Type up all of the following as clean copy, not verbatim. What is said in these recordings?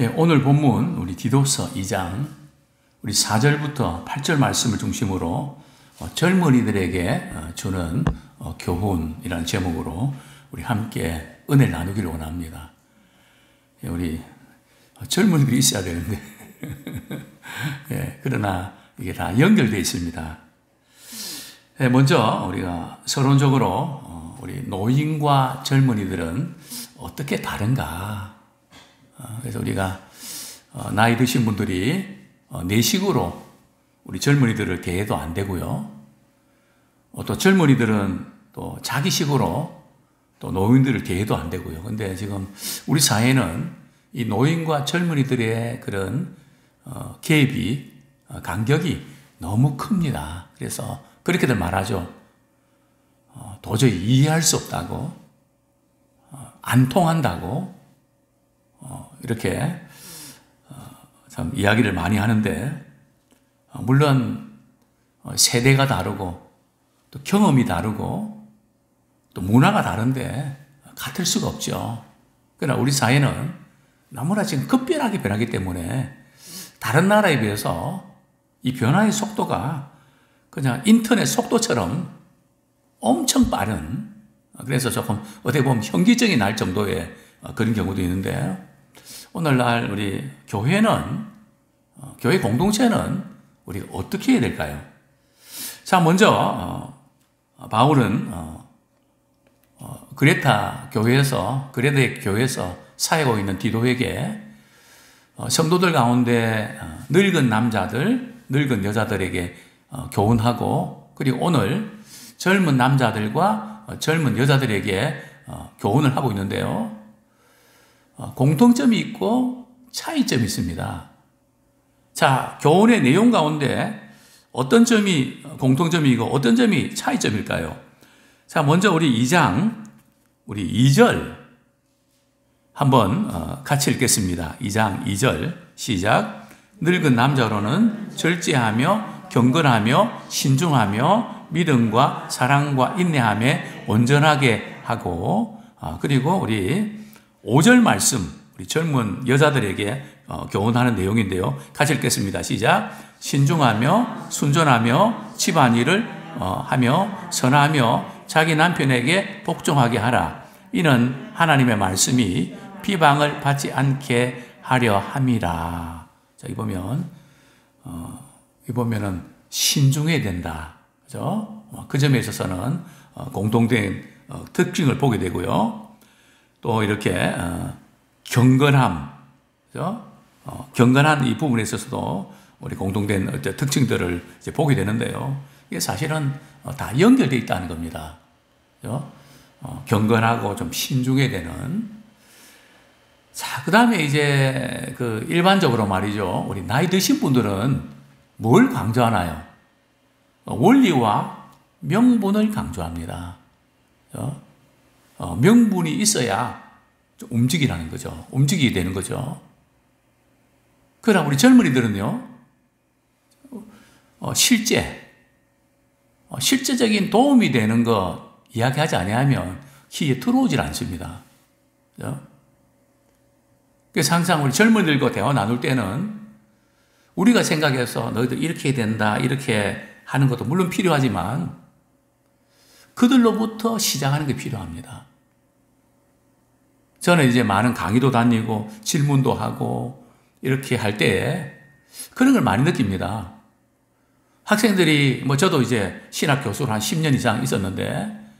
예, 오늘 본문 우리 디도서 2장 우리 4절부터 8절 말씀을 중심으로 젊은이들에게 주는 교훈이라는 제목으로 우리 함께 은혜를 나누기를 원합니다. 예, 우리 젊은이들이 있어야 되는데 예, 그러나 이게 다 연결되어 있습니다. 예, 먼저 우리가 서론적으로 우리 노인과 젊은이들은 어떻게 다른가? 그래서 우리가 나이 드신 분들이 내식으로 우리 젊은이들을 대해도 안 되고요. 또 젊은이들은 또 자기식으로 또 노인들을 대해도 안 되고요. 근데 지금 우리 사회는 이 노인과 젊은이들의 그런 갭이 간격이 너무 큽니다. 그래서 그렇게들 말하죠. 도저히 이해할 수 없다고, 안 통한다고, 이렇게 참 이야기를 많이 하는데, 물론 세대가 다르고 또 경험이 다르고 또 문화가 다른데 같을 수가 없죠. 그러나 우리 사회는 너무나 지금 급변하게 변하기 때문에 다른 나라에 비해서 이 변화의 속도가 그냥 인터넷 속도처럼 엄청 빠른, 그래서 조금 어떻게 보면 현기증이 날 정도의 그런 경우도 있는데, 오늘날 우리 교회는, 교회 공동체는 우리가 어떻게 해야 될까요? 자, 먼저 바울은 그레타 교회에서 사역하고 있는 디도에게 성도들 가운데 늙은 남자들, 늙은 여자들에게 교훈하고, 그리고 오늘 젊은 남자들과 젊은 여자들에게 교훈을 하고 있는데요. 공통점이 있고 차이점이 있습니다. 자, 교훈의 내용 가운데 어떤 점이 공통점이고 어떤 점이 차이점일까요? 자, 먼저 우리 2장, 우리 2절 한번 같이 읽겠습니다. 2장 2절 시작. 늙은 남자로는 절제하며 경건하며 신중하며 믿음과 사랑과 인내함에 온전하게 하고, 그리고 우리 5절 말씀, 우리 젊은 여자들에게 교훈하는 내용인데요. 같이 읽겠습니다. 시작. 신중하며 순전하며 집안일을 하며 선하며 자기 남편에게 복종하게 하라. 이는 하나님의 말씀이 비방을 받지 않게 하려 함이라. 자, 이 보면은 신중해야 된다. 그죠? 그 점에 있어서는 공통된 특징을 보게 되고요. 또 이렇게 경건함, 그죠? 경건한 이 부분에 있어서도 우리 공통된 어떤 특징들을 이제 보게 되는데요. 이게 사실은 다 연결되어 있다는 겁니다. 그죠? 경건하고 좀 신중해야 되는. 자, 그 다음에 이제 그 일반적으로 말이죠. 우리 나이 드신 분들은 뭘 강조하나요? 원리와 명분을 강조합니다. 그죠? 명분이 있어야 좀 움직이라는 거죠. 움직이게 되는 거죠. 그러나 우리 젊은이들은요, 실제적인 도움이 되는 거 이야기하지 아니하면 귀에 들어오질 않습니다. 그죠? 그래서 항상 우리 젊은이들과 대화 나눌 때는 우리가 생각해서 너희들 이렇게 해야 된다, 이렇게 하는 것도 물론 필요하지만 그들로부터 시작하는 게 필요합니다. 저는 이제 많은 강의도 다니고 질문도 하고 이렇게 할 때 그런 걸 많이 느낍니다. 학생들이, 저도 이제 신학 교수를 한 10년 이상 있었는데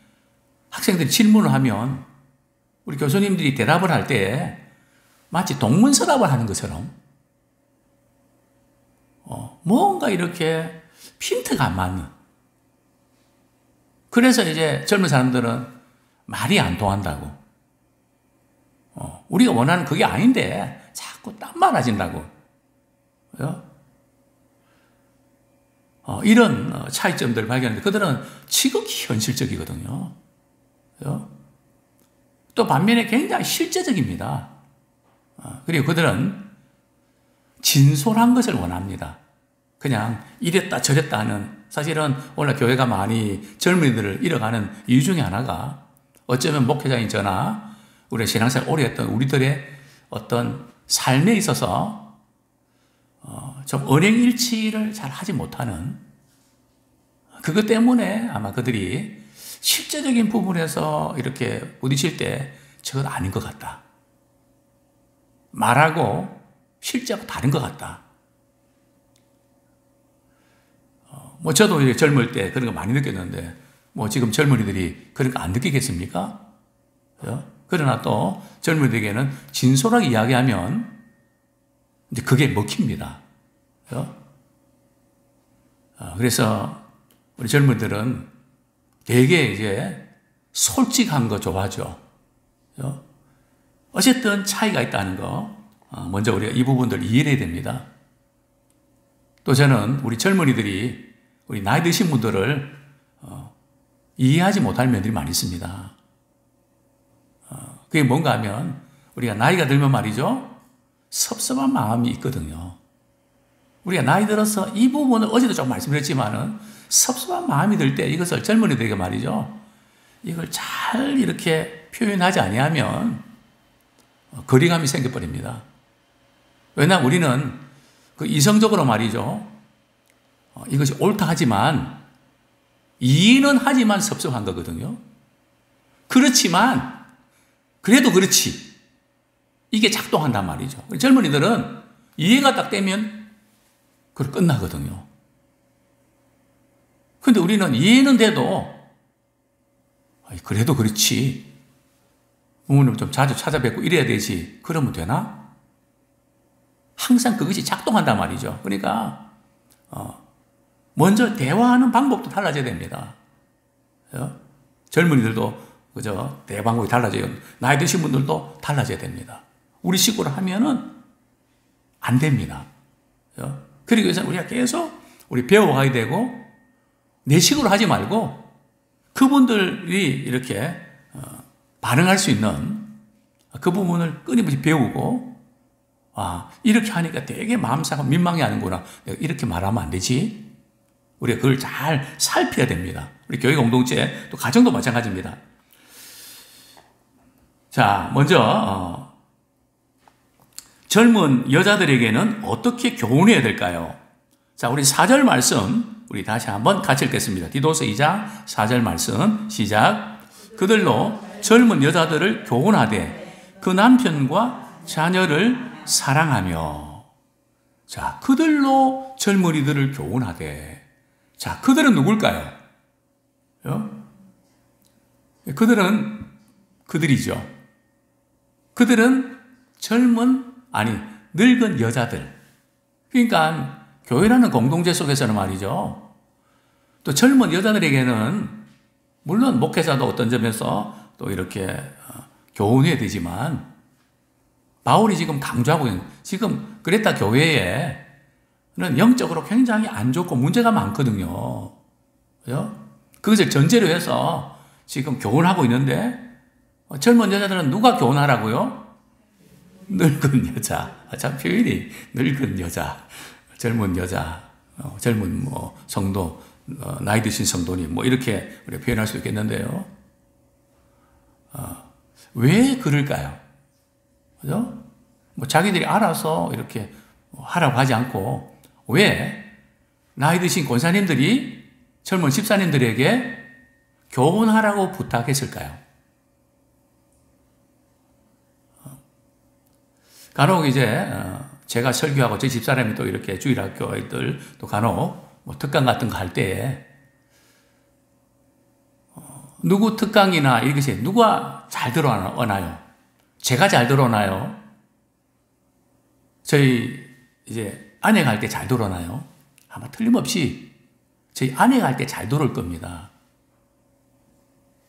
학생들이 질문을 하면 우리 교수님들이 대답을 할 때 마치 동문서답을 하는 것처럼 뭔가 이렇게 핀트가 안 맞는. 그래서 이제 젊은 사람들은 말이 안 통한다고. 우리가 원하는 그게 아닌데 자꾸 딴 말 하신다고. 그죠? 이런 차이점들을 발견하는데 그들은 지극히 현실적이거든요. 그죠? 또 반면에 굉장히 실제적입니다. 그리고 그들은 진솔한 것을 원합니다. 그냥 이랬다 저랬다 하는, 사실은 오늘 교회가 많이 젊은이들을 잃어가는 이유 중에 하나가 어쩌면 목회자인 저나 우리 신앙생활 오래 했던 우리들의 어떤 삶에 있어서 좀 언행일치를 잘 하지 못하는, 그것 때문에 아마 그들이 실제적인 부분에서 이렇게 부딪힐 때 저건 아닌 것 같다. 말하고 실제하고 다른 것 같다. 저도 이제 젊을 때 그런 거 많이 느꼈는데, 지금 젊은이들이 그런 거 안 느끼겠습니까? 그러나 또 젊은이들에게는 진솔하게 이야기하면 이제 그게 먹힙니다. 그래서 우리 젊은이들은 되게 이제 솔직한 거 좋아하죠. 어쨌든 차이가 있다는 거, 먼저 우리가 이 부분들 이해해야 됩니다. 또 저는 우리 젊은이들이 우리 나이 드신 분들을 이해하지 못할 면들이 많이 있습니다. 그게 뭔가 하면 우리가 나이가 들면 말이죠, 섭섭한 마음이 있거든요. 우리가 나이 들어서 이 부분을 어제도 좀 말씀드렸지만은 섭섭한 마음이 들 때 이것을 젊은이들에게 말이죠, 이걸 잘 이렇게 표현하지 아니하면 거리감이 생겨버립니다. 왜냐하면 우리는 그 이성적으로 말이죠, 이것이 옳다 하지만 이해는 하지만 섭섭한 거거든요. 그렇지만 그래도 그렇지, 이게 작동한단 말이죠. 젊은이들은 이해가 딱 되면 그걸 끝나거든요. 근데 우리는 이해는 돼도 그래도 그렇지, 부모님 좀 자주 찾아뵙고 이래야 되지, 그러면 되나? 항상 그것이 작동한단 말이죠. 그러니까 먼저 대화하는 방법도 달라져야 됩니다. 젊은이들도 그죠, 대화 방법이 달라져요. 나이 드신 분들도 달라져야 됩니다. 우리 식으로 하면은 안 됩니다. 그러기 위해서는 우리가 계속 우리 배워가야 되고, 내 식으로 하지 말고 그분들이 이렇게 반응할 수 있는 그 부분을 끊임없이 배우고, 이렇게 하니까 되게 마음 상하고 민망해하는구나, 내가 이렇게 말하면 안 되지, 우리가 그걸 잘 살펴야 됩니다. 우리 교회 공동체, 또 가정도 마찬가지입니다. 자, 먼저 젊은 여자들에게는 어떻게 교훈해야 될까요? 자, 우리 4절 말씀 우리 다시 한번 같이 읽겠습니다. 디도서 2장 4절 말씀 시작. 그들로 젊은 여자들을 교훈하되 그 남편과 자녀를 사랑하며. 자, 그들로 젊은이들을 교훈하되. 자, 그들은 누굴까요? 그들은 그들이죠. 그들은 늙은 여자들. 그러니까 교회라는 공동체 속에서는 말이죠, 또 젊은 여자들에게는 물론 목회자도 어떤 점에서 또 이렇게 교훈해야 되지만, 바울이 지금 강조하고 있는, 지금 그레타 교회에는 영적으로 굉장히 안 좋고 문제가 많거든요. 그것을 전제로 해서 지금 교훈하고 있는데, 젊은 여자들은 누가 교훈하라고요? 늙은 여자. 참 표현이 늙은 여자, 젊은 여자, 젊은 성도, 나이 드신 성도님, 이렇게 우리가 표현할 수 있겠는데요. 왜 그럴까요? 그죠? 자기들이 알아서 이렇게 하라고 하지 않고, 왜 나이 드신 권사님들이 젊은 집사님들에게 교훈하라고 부탁했을까요? 간혹 이제 제가 설교하고 제 집사람이 또 이렇게 주일학교 애들 또 간혹 특강 같은 거 할 때에 누구 특강이나 이것이 누가 잘 들어오나요? 제가 잘 들어오나요? 저희 이제 아내가 할 때 잘 들어오나요? 아마 틀림없이 저희 아내가 할 때 잘 들어올 겁니다.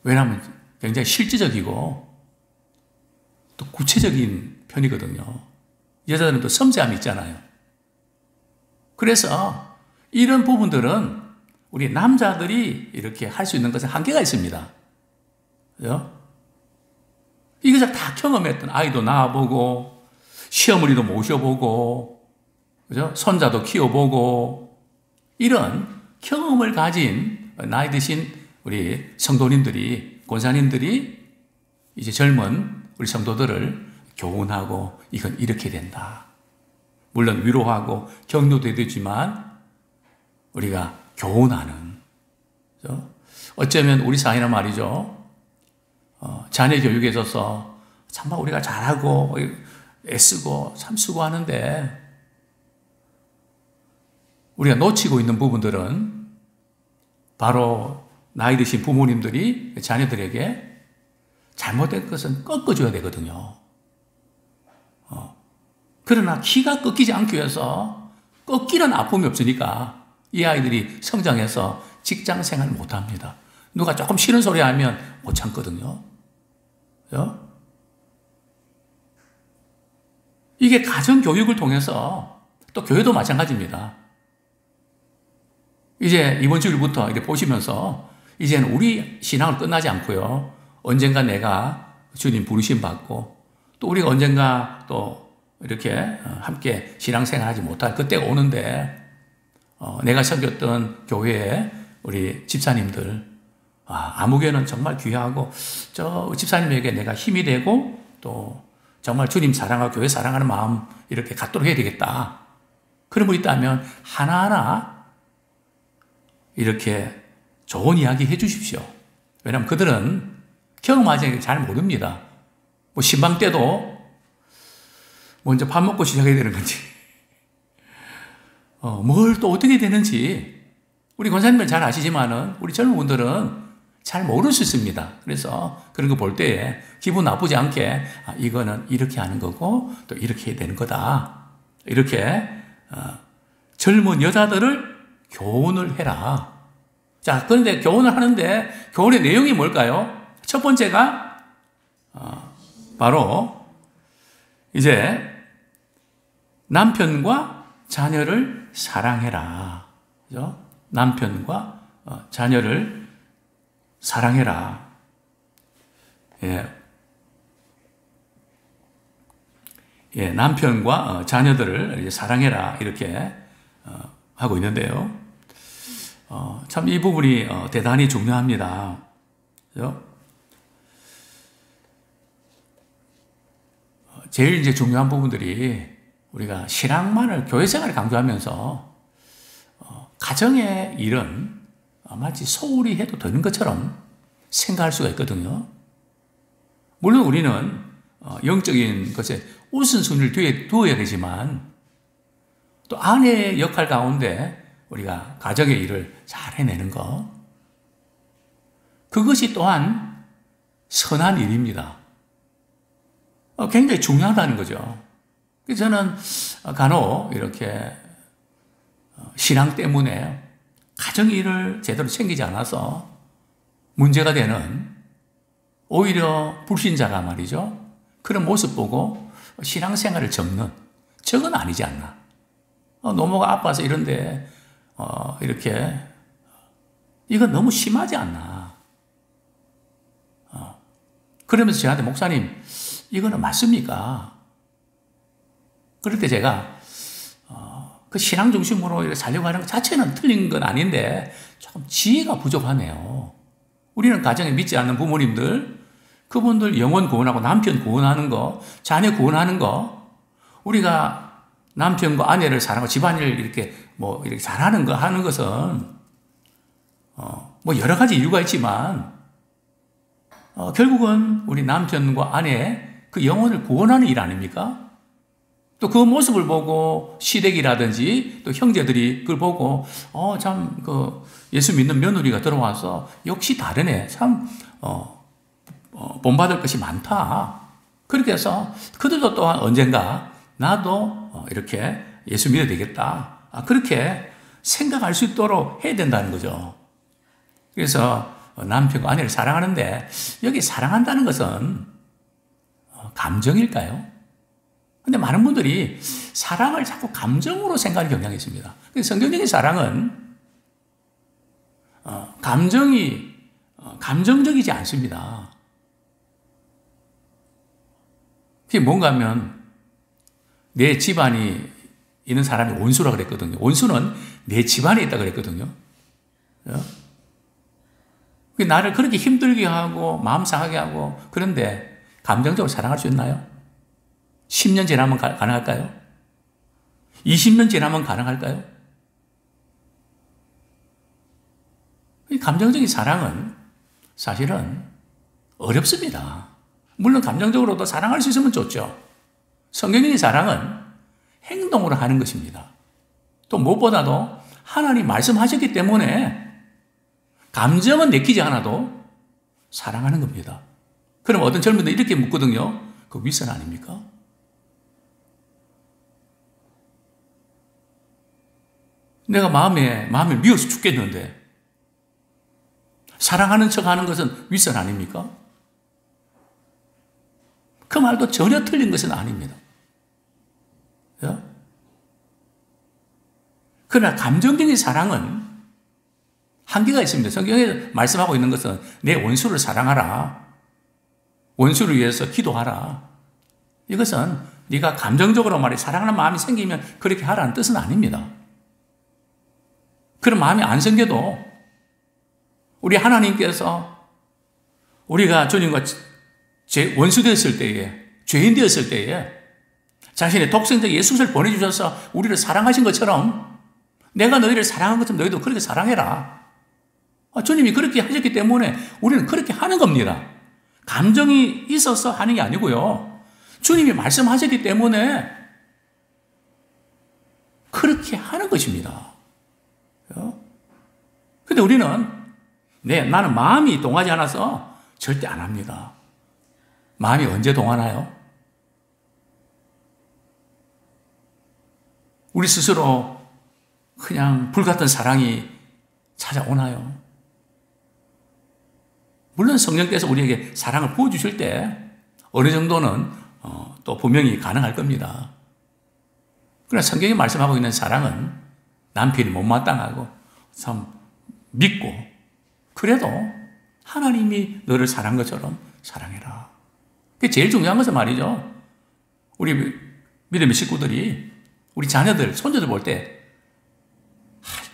왜냐하면 굉장히 실질적이고 또 구체적인 편이거든요. 여자들은 또 섬세함이 있잖아요. 그래서 이런 부분들은 우리 남자들이 이렇게 할 수 있는 것은 한계가 있습니다. 그죠? 이것을 다 경험했던 아이도 낳아보고, 시어머니도 모셔보고, 그죠? 손자도 키워보고, 이런 경험을 가진 나이 드신 우리 성도님들이, 권사님들이 이제 젊은 우리 성도들을 교훈하고 이건 이렇게 된다. 물론 위로하고 격려도 해야 되지만 우리가 교훈하는, 그렇죠? 어쩌면 우리 사회는 말이죠, 자녀 교육에 있어서 참말 우리가 잘하고 애쓰고 참 수고하는데 우리가 놓치고 있는 부분들은 바로 나이 드신 부모님들이 자녀들에게 잘못된 것은 꺾어줘야 되거든요. 그러나 키가 꺾이지 않기 위해서 꺾이는 아픔이 없으니까 이 아이들이 성장해서 직장 생활을 못합니다. 누가 조금 싫은 소리 하면 못 참거든요. 그렇죠? 이게 가정교육을 통해서 또 교회도 마찬가지입니다. 이제 이번 주일부터 이렇게 보시면서 이제는 우리 신앙을 끝나지 않고요. 언젠가 내가 주님 부르심 받고 또 우리가 언젠가 또 이렇게 함께 신앙생활 하지 못할 그때가 오는데 내가 섬겼던 교회에 우리 집사님들, 아무개는 정말 귀하고 저 집사님에게 내가 힘이 되고 또 정말 주님 사랑하고 교회 사랑하는 마음 이렇게 갖도록 해야 되겠다. 그런 분 있다면 하나하나 이렇게 좋은 이야기 해 주십시오. 왜냐하면 그들은 경험하지 잘 모릅니다. 뭐 신방 때도 먼저 밥 먹고 시작해야 되는 건지 뭘 또 어떻게 되는지 우리 권사님은 잘 아시지만은 우리 젊은 분들은 잘 모를 수 있습니다. 그래서 그런 거 볼 때에 기분 나쁘지 않게 이거는 이렇게 하는 거고 또 이렇게 해야 되는 거다. 이렇게 젊은 여자들을 교훈을 해라. 자, 그런데 교훈을 하는데 교훈의 내용이 뭘까요? 첫 번째가 바로 이제 남편과 자녀를 사랑해라. 그죠? 남편과 자녀를 사랑해라. 예. 예, 남편과 자녀들을 사랑해라. 이렇게 하고 있는데요. 참 이 부분이 대단히 중요합니다. 그죠? 제일 이제 중요한 부분들이 우리가 신앙만을 교회 생활을 강조하면서 가정의 일은 마치 소홀히 해도 되는 것처럼 생각할 수가 있거든요. 물론 우리는 영적인 것에 우선순위를 두어야 되지만 또 아내의 역할 가운데 우리가 가정의 일을 잘 해내는 것, 그것이 또한 선한 일입니다. 굉장히 중요하다는 거죠. 그래서 저는 간혹 이렇게 신앙 때문에 가정 일을 제대로 챙기지 않아서 문제가 되는 오히려 불신자가 말이죠. 그런 모습 보고 신앙생활을 접는, 저건 아니지 않나. 노모가 아파서 이런데 이렇게 이건 너무 심하지 않나. 그러면서 저한테 목사님 이거는 맞습니까? 그럴 때 제가 그 신앙 중심으로 이렇게 살려고 하는 것 자체는 틀린 건 아닌데 조금 지혜가 부족하네요. 우리는 가정에 믿지 않는 부모님들, 그분들 영혼 구원하고 남편 구원하는 거, 자녀 구원하는 거, 우리가 남편과 아내를 사랑하고 집안일 이렇게 이렇게 잘하는 거 하는 것은 뭐 여러 가지 이유가 있지만 결국은 우리 남편과 아내의 그 영혼을 구원하는 일 아닙니까? 또 그 모습을 보고 시댁이라든지 또 형제들이 그걸 보고 참 예수 믿는 며느리가 들어와서 역시 다르네. 참 본받을 것이 많다. 그렇게 해서 그들도 또한 언젠가 나도 이렇게 예수 믿어야 되겠다. 그렇게 생각할 수 있도록 해야 된다는 거죠. 그래서 남편과 아내를 사랑하는데 여기 사랑한다는 것은 감정일까요? 근데 많은 분들이 사랑을 자꾸 감정으로 생각하는 경향이 있습니다. 그래서 성경적인 사랑은 감정적이지 않습니다. 그게 뭔가 하면 내 집안이 있는 사람이 원수라 그랬거든요. 원수는 내 집안에 있다 그랬거든요. 나를 그렇게 힘들게 하고 마음 상하게 하고 그런데 감정적으로 사랑할 수 있나요? 10년 지나면 가능할까요? 20년 지나면 가능할까요? 이 감정적인 사랑은 사실은 어렵습니다. 물론 감정적으로도 사랑할 수 있으면 좋죠. 성경적인 사랑은 행동으로 하는 것입니다. 또 무엇보다도 하나님 말씀하셨기 때문에 감정은 내키지 않아도 사랑하는 겁니다. 그럼 어떤 젊은이들 이렇게 묻거든요. 그 윗선 아닙니까? 내가 마음에 미워서 죽겠는데 사랑하는 척 하는 것은 윗선 아닙니까? 그 말도 전혀 틀린 것은 아닙니다. 그러나 감정적인 사랑은 한계가 있습니다. 성경에 말씀하고 있는 것은 내 원수를 사랑하라. 원수를 위해서 기도하라. 이것은 네가 감정적으로 사랑하는 마음이 생기면 그렇게 하라는 뜻은 아닙니다. 그런 마음이 안 생겨도 우리 하나님께서 우리가 주님과 원수 되었을 때에, 죄인 되었을 때에 자신의 독생자 예수를 보내주셔서 우리를 사랑하신 것처럼 내가 너희를 사랑한 것처럼 너희도 그렇게 사랑해라. 주님이 그렇게 하셨기 때문에 우리는 그렇게 하는 겁니다. 감정이 있어서 하는 게 아니고요. 주님이 말씀하셨기 때문에 그렇게 하는 것입니다. 근데 우리는 나는 마음이 동하지 않아서 절대 안 합니다. 마음이 언제 동하나요? 우리 스스로 그냥 불같은 사랑이 찾아오나요? 물론 성령께서 우리에게 사랑을 부어주실 때 어느 정도는 또 분명히 가능할 겁니다. 그러나 성경이 말씀하고 있는 사랑은 남편이 못마땅하고 참 믿고 그래도 하나님이 너를 사랑한 것처럼 사랑해라. 그게 제일 중요한 것은 말이죠. 우리 믿음의 식구들이 우리 자녀들, 손자들 볼 때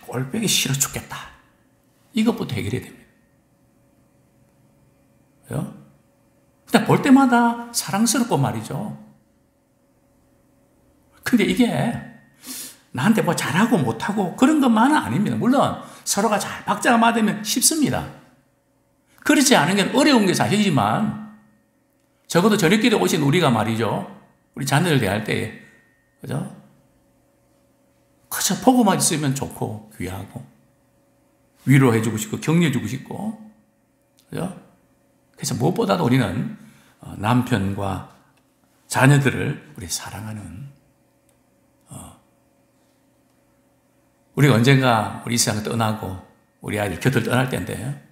꼴보기 싫어 죽겠다. 이것부터 해결해야 됩니다. 그냥 볼 때마다 사랑스럽고 말이죠. 근데 이게 나한테 뭐 잘하고 못하고 그런 것만은 아닙니다. 물론 서로가 잘 박자가 맞으면 쉽습니다. 그렇지 않은 게 어려운 게 사실이지만 적어도 저녁기도 오신 우리가 말이죠. 우리 자녀들 대할 때, 그죠? 그저 보고만 있으면 좋고 귀하고 위로해주고 싶고 격려해주고 싶고, 그죠? 그래서 무엇보다도 우리는 남편과 자녀들을 우리 사랑하는, 우리가 언젠가 우리 이 세상을 떠나고 우리 아이들 곁을 떠날 때인데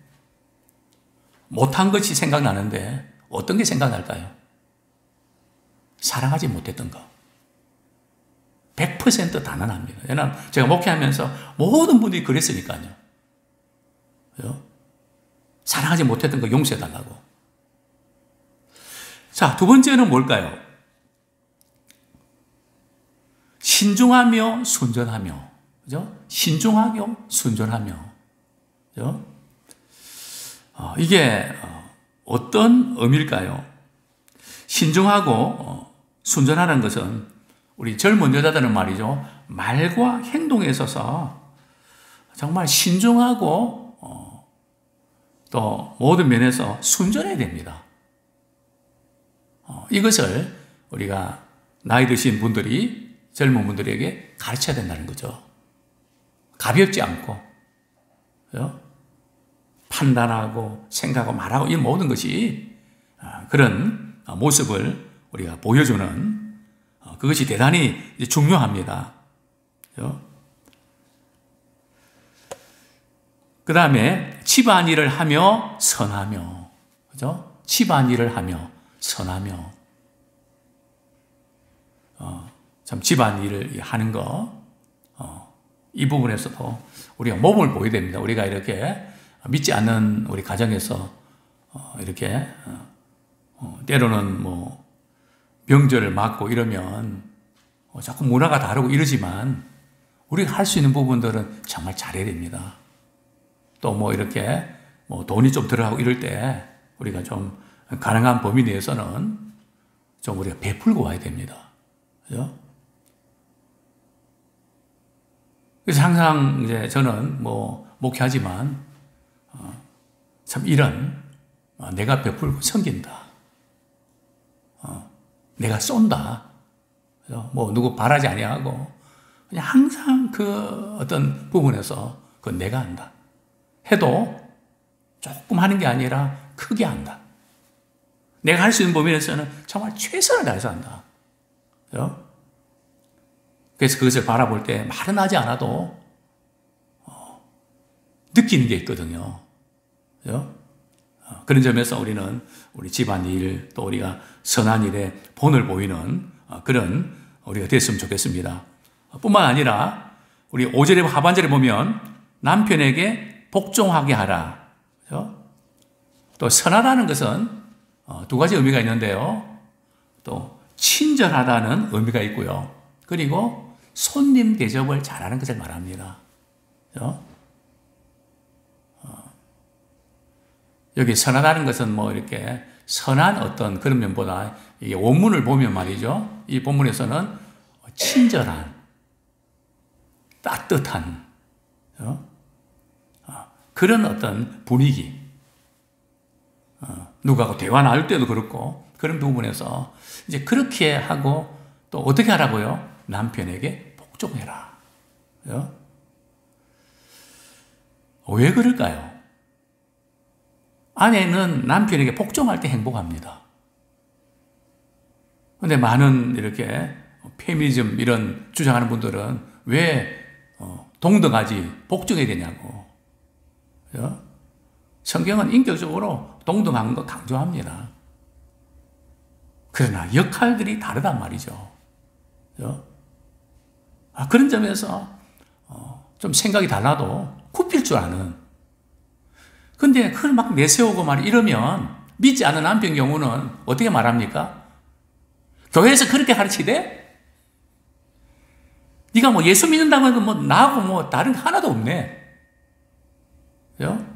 못한 것이 생각나는데 어떤 게 생각날까요? 사랑하지 못했던 거. 100% 단언합니다. 왜냐하면 제가 목회하면서 모든 분들이 그랬으니까요. 사랑하지 못했던 거 용서해달라고. 자, 두 번째는 뭘까요? 신중하며 순전하며. 그죠? 신중하며 순전하며. 그죠? 이게 어떤 의미일까요? 신중하고 순전하는 것은 우리 젊은 여자들은 말이죠. 말과 행동에 있어서 정말 신중하고 또 모든 면에서 순전해야 됩니다. 이것을 우리가 나이 드신 분들이 젊은 분들에게 가르쳐야 된다는 거죠. 가볍지 않고 판단하고 생각하고 말하고 이 모든 것이 그런 모습을 우리가 보여주는 그것이 대단히 중요합니다. 그 다음에 집안일을 하며 선하며, 그죠? 집안일을 하며 선하며, 참 집안일을 하는 거, 이 부분에서도 우리가 몸을 보여야 됩니다. 우리가 이렇게 믿지 않는 우리 가정에서 이렇게 때로는 뭐 명절을 맞고 이러면 자꾸 문화가 다르고 이러지만 우리가 할 수 있는 부분들은 정말 잘해야 됩니다. 또 뭐 이렇게 뭐 돈이 좀 들어가고 이럴 때 우리가 좀 가능한 범위 내에서는 좀 우리가 베풀고 와야 됩니다. 그죠? 그래서 항상 이제 저는 목회하지만, 참 이런, 내가 베풀고 섬긴다. 내가 쏜다. 그죠? 누구 바라지 아니하고, 그냥 항상 그 어떤 부분에서 그건 내가 한다. 해도 조금 하는 게 아니라 크게 한다. 내가 할 수 있는 범위에서는 정말 최선을 다해서 한다. 그죠? 그래서 그것을 바라볼 때 말은 하지 않아도 느끼는 게 있거든요. 그죠? 그런 점에서 우리는 우리 집안일 또 우리가 선한 일에 본을 보이는 그런 우리가 됐으면 좋겠습니다. 뿐만 아니라 우리 5절에 하반절에 보면 남편에게 복종하게 하라. 그죠? 또 선하다는 것은 두 가지 의미가 있는데요. 또 친절하다는 의미가 있고요. 그리고 손님 대접을 잘하는 것을 말합니다. 그죠? 여기 선하다는 것은 이렇게 선한 어떤 그런 면보다 이게 원문을 보면 말이죠. 이 본문에서는 친절한, 따뜻한, 그런 어떤 분위기. 누구하고 대화 나눌 때도 그렇고, 그런 부분에서 이제 그렇게 하고 또 어떻게 하라고요? 남편에게 복종해라. 그죠? 왜 그럴까요? 아내는 남편에게 복종할 때 행복합니다. 근데 많은 이렇게 페미니즘 이런 주장하는 분들은 왜 동등하지 복종해야 되냐고. 그죠? 성경은 인격적으로 동등한 거 강조합니다. 그러나 역할들이 다르단 말이죠. 그죠? 그런 점에서 좀 생각이 달라도 굽힐 줄 아는. 근데 그걸 막 내세우고 이러면 믿지 않는 남편 경우는 어떻게 말합니까? 교회에서 그렇게 가르치대? 네가 예수 믿는다고 해도 나하고 다른 게 하나도 없네. 그죠?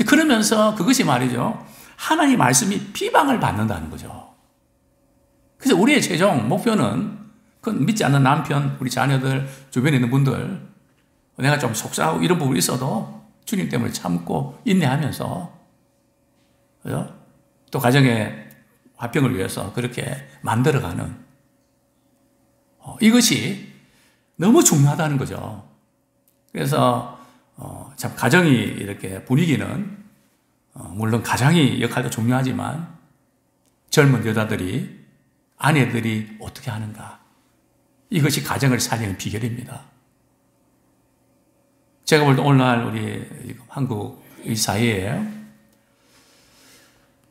그러면서 그것이 말이죠. 하나님 말씀이 비방을 받는다는 거죠. 그래서 우리의 최종 목표는 그건 믿지 않는 남편, 우리 자녀들, 주변에 있는 분들, 내가 좀 속상하고 이런 부분이 있어도 주님 때문에 참고 인내하면서, 그죠? 또 가정의 화평을 위해서 그렇게 만들어가는 이것이 너무 중요하다는 거죠. 그래서 참 가정이 이렇게 분위기는 물론 가장의 역할도 중요하지만 젊은 여자들이 아내들이 어떻게 하는가 이것이 가정을 살리는 비결입니다. 제가 볼 때 오늘날 우리 한국의 사회에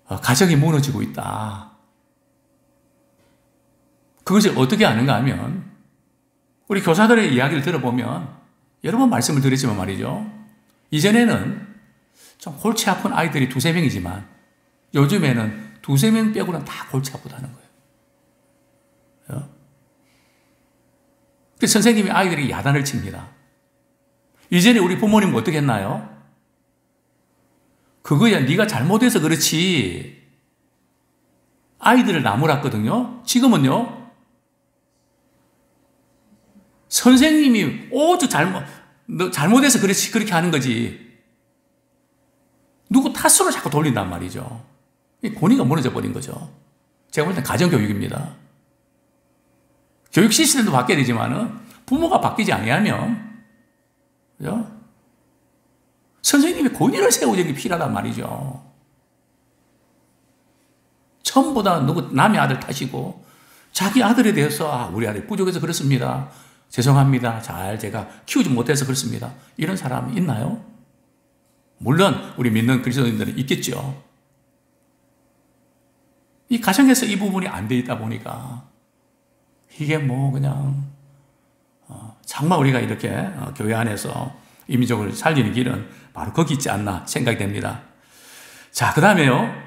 가정이 무너지고 있다. 그것을 어떻게 아는가 하면 우리 교사들의 이야기를 들어보면 여러 번 말씀을 드렸지만 말이죠. 이전에는 좀 골치 아픈 아이들이 2-3명이지만 요즘에는 2-3명 빼고는 다 골치 아프다는 거예요. 그래서 선생님이 아이들에게 야단을 칩니다. 이전에 우리 부모님은 어떻게 했나요? 그거야 네가 잘못해서 그렇지. 아이들을 나무랐거든요. 지금은요. 선생님이 너 잘못해서 그렇지 그렇게 하는 거지. 누구 탓으로 자꾸 돌린단 말이죠. 권위가 무너져 버린 거죠. 제가 볼 땐 가정교육입니다. 교육 시스템도 바뀌어야 되지만은 부모가 바뀌지 아니하면 그죠? 선생님이 권위를 세우는 게 필요하단 말이죠. 전부 다 남의 아들 탓이고 자기 아들에 대해서 우리 아들 부족해서 그렇습니다. 죄송합니다. 잘 제가 키우지 못해서 그렇습니다. 이런 사람이 있나요? 물론 우리 믿는 그리스도인들은 있겠죠. 이 가정에서 이 부분이 안 돼 있다 보니까 이게 그냥 정말 우리가 이렇게 교회 안에서 이민족을 살리는 길은 바로 거기 있지 않나 생각이 됩니다. 자, 그 다음에요.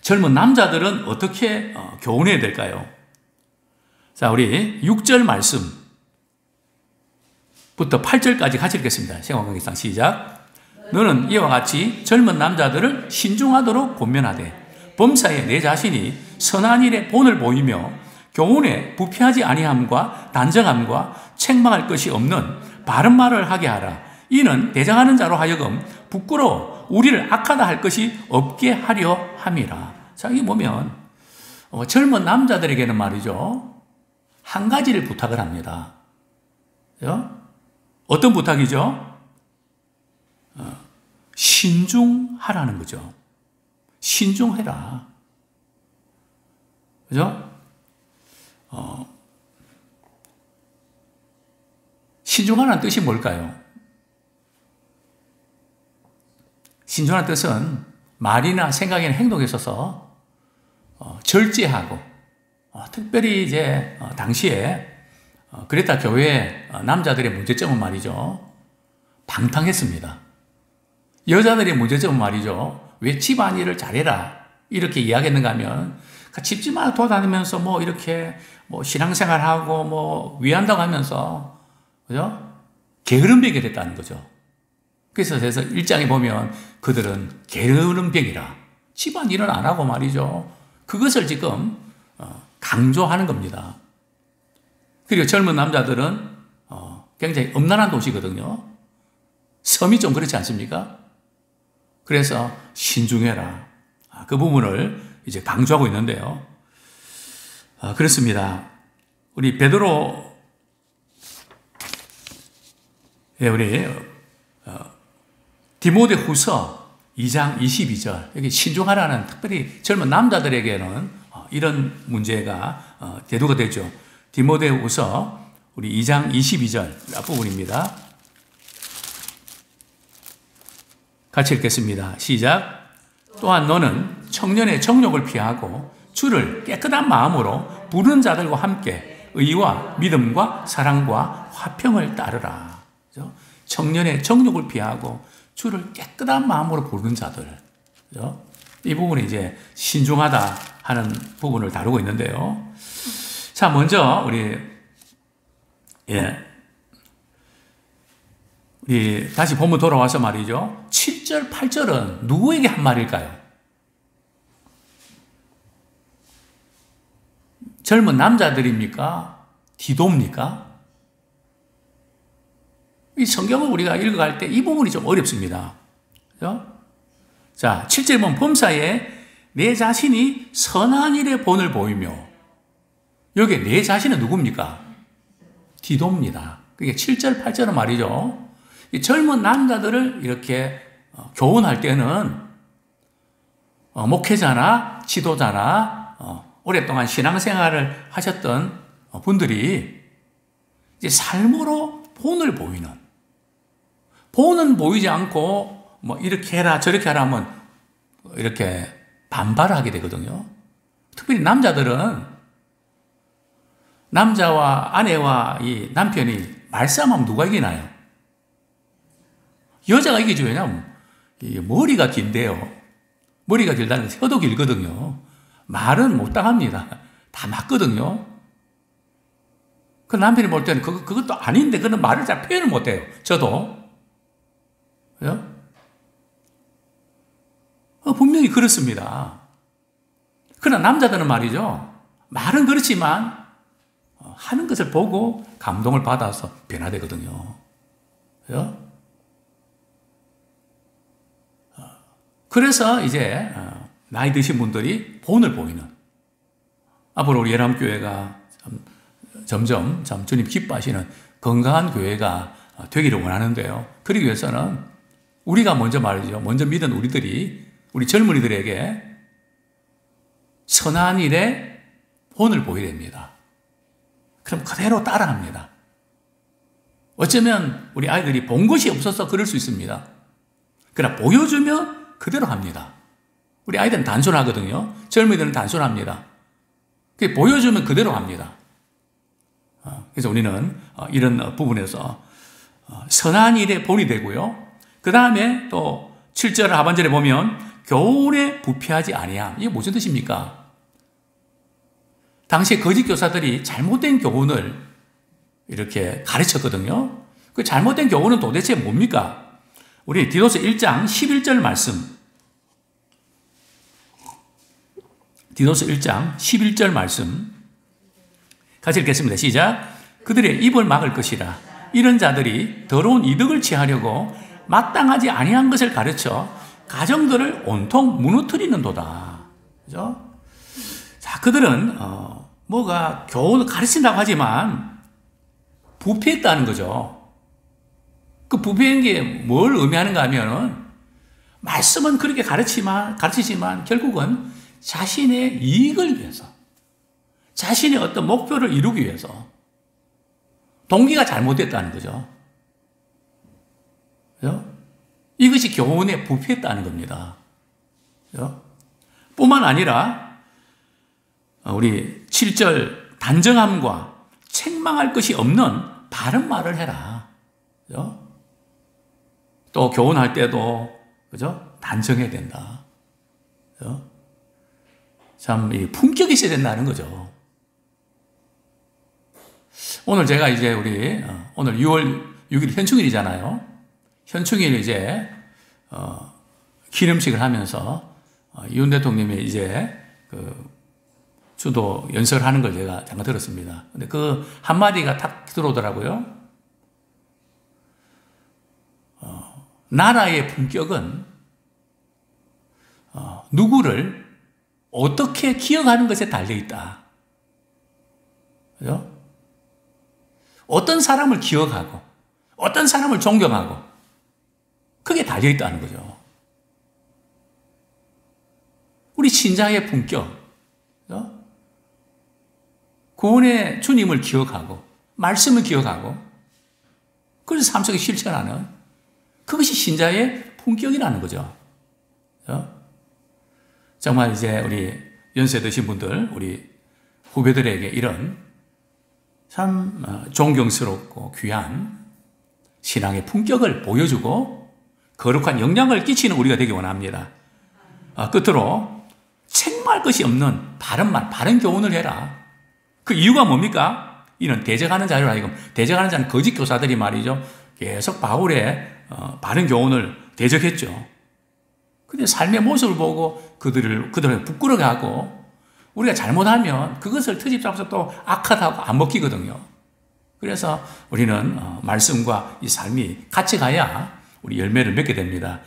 젊은 남자들은 어떻게 교훈해야 될까요? 자, 우리 6절 말씀부터 8절까지 같이 읽겠습니다. 생활관계상 시작. 너는 이와 같이 젊은 남자들을 신중하도록 권면하되 범사에 내 자신이 선한 일에 본을 보이며 교훈에 부패하지 아니함과 단정함과 책망할 것이 없는 바른 말을 하게 하라. 이는 대장하는 자로 하여금 부끄러워 우리를 악하다 할 것이 없게 하려 함이라. 자, 여기 보면 젊은 남자들에게는 말이죠, 한 가지를 부탁을 합니다. 어떤 부탁이죠? 신중하라는 거죠. 신중해라. 그죠? 신중하라는 뜻이 뭘까요? 신중하라는 뜻은 말이나 생각이나 행동에 있어서 절제하고, 특별히 이제 당시에 그레타 교회 남자들의 문제점은 말이죠, 방탕했습니다. 여자들의 문제점은 말이죠, 왜 집안일을 잘해라 이렇게 이야기했는가 하면 집집마다 돌아다니면서 뭐 이렇게 뭐 신앙생활하고 뭐 위한다고 하면서, 그죠? 게으름병이 됐다는 거죠. 그래서 1장에 보면 그들은 게으름병이라, 집안일은 안 하고 말이죠, 그것을 지금 강조하는 겁니다. 그리고 젊은 남자들은 굉장히 음란한 도시거든요. 섬이 좀 그렇지 않습니까? 그래서 신중해라, 그 부분을 이제 강조하고 있는데요. 그렇습니다. 우리 베드로, 우리 디모데후서 2장 22절, 여기 신중하라는, 특별히 젊은 남자들에게는 이런 문제가 대두가 되죠. 디모데후서 우리 2장 22절 앞부분입니다. 같이 읽겠습니다. 시작. 또한 너는 청년의 정욕을 피하고 주를 깨끗한 마음으로 부르는 자들과 함께 의와 믿음과 사랑과 화평을 따르라. 그렇죠? 청년의 정욕을 피하고 주를 깨끗한 마음으로 부르는 자들. 그렇죠? 이 부분이 이제 신중하다 하는 부분을 다루고 있는데요. 자, 먼저 우리 다시 본문 돌아와서 말이죠, 7절, 8절은 누구에게 한 말일까요? 젊은 남자들입니까? 디도입니까? 이 성경을 우리가 읽어갈 때 이 부분이 좀 어렵습니다. 그죠? 자, 7절 보면 범사에 내 자신이 선한 일에 본을 보이며, 여기 내 자신은 누굽니까? 디도입니다. 그게 7절, 8절은 말이죠, 이 젊은 남자들을 이렇게 교훈할 때는 목회자나 지도자나 오랫동안 신앙생활을 하셨던 분들이 이제 삶으로 본을 보이는, 본은 보이지 않고 뭐 이렇게 해라 저렇게 하라 하면 이렇게 반발을 하게 되거든요. 특별히 남자들은 남자와 아내와 이 남편이 말싸움하면 누가 이기나요? 여자가 이기죠. 왜냐하면 머리가 긴데요. 머리가 길다는 게 혀도 길거든요. 말은 못 당합니다. 다 맞거든요. 그 남편이 볼 때는 그것도 아닌데 그는 말을 잘 표현을 못 해요. 저도. 그죠? 분명히 그렇습니다. 그러나 남자들은 말이죠, 말은 그렇지만 하는 것을 보고 감동을 받아서 변화되거든요. 그죠? 그래서 이제 나이 드신 분들이 본을 보이는, 앞으로 우리 예람교회가 점점 주님 기뻐하시는 건강한 교회가 되기를 원하는데요. 그러기 위해서는 우리가 먼저 말이죠, 먼저 믿은 우리 젊은이들에게 선한 일에 본을 보여야 됩니다. 그럼 그대로 따라합니다. 어쩌면 우리 아이들이 본 것이 없어서 그럴 수 있습니다. 그러나 보여주면 그대로 합니다. 우리 아이들은 단순하거든요. 젊은이들은 단순합니다. 보여주면 그대로 합니다. 그래서 우리는 이런 부분에서 선한 일에 본이 되고요. 그 다음에 또 7절 하반절에 보면 교훈에 부패하지 아니함. 이게 무슨 뜻입니까? 당시에 거짓 교사들이 잘못된 교훈을 이렇게 가르쳤거든요. 그 잘못된 교훈은 도대체 뭡니까? 우리 디도서 1장 11절 말씀. 디도서 1장 11절 말씀 같이 읽겠습니다. 시작. 그들의 입을 막을 것이라. 이런 자들이 더러운 이득을 취하려고 마땅하지 아니한 것을 가르쳐 가정들을 온통 무너뜨리는도다. 그죠? 자, 그들은 뭐가 교훈을 가르친다고 하지만 부패했다는 거죠. 그 부패한 게 뭘 의미하는가 하면은 말씀은 그렇게 가르치지만 결국은 자신의 이익을 위해서, 자신의 어떤 목표를 이루기 위해서 동기가 잘못됐다는 거죠. 그죠? 이것이 교훈에 부패했다는 겁니다. 그죠? 뿐만 아니라 우리 7절 단정함과 책망할 것이 없는 바른 말을 해라. 그죠? 또 교훈할 때도 그죠? 단정해야 된다. 그죠? 참 이 품격이 있어야 된다는 거죠. 오늘 제가 이제 오늘 6월 6일 현충일이잖아요. 현충일 이제 기념식을 하면서 윤 대통령이 이제 그 주도 연설하는 걸 제가 잠깐 들었습니다. 근데 그 한마디가 탁 들어오더라고요. 나라의 품격은 누구를 어떻게 기억하는 것에 달려있다. 그죠? 어떤 사람을 기억하고 어떤 사람을 존경하고 그게 달려있다는 거죠. 우리 신자의 품격, 그죠? 구원의 주님을 기억하고 말씀을 기억하고 그래서 삶 속에 실천하는 그것이 신자의 품격이라는 거죠. 그죠? 정말 이제 우리 연세 드신 분들, 우리 후배들에게 이런 참 존경스럽고 귀한 신앙의 품격을 보여주고 거룩한 영향을 끼치는 우리가 되기 원합니다. 끝으로 책망할 것이 없는 바른 말, 바른 교훈을 해라. 그 이유가 뭡니까? 이는 대적하는 자를 하여금, 대적하는 자는 거짓 교사들이 말이죠. 계속 바울의 바른 교훈을 대적했죠. 근데 삶의 모습을 보고 그들을 부끄러게 하고 우리가 잘못하면 그것을 트집 잡아서 또 악하다고 안 먹히거든요. 그래서 우리는 말씀과 이 삶이 같이 가야 우리 열매를 맺게 됩니다.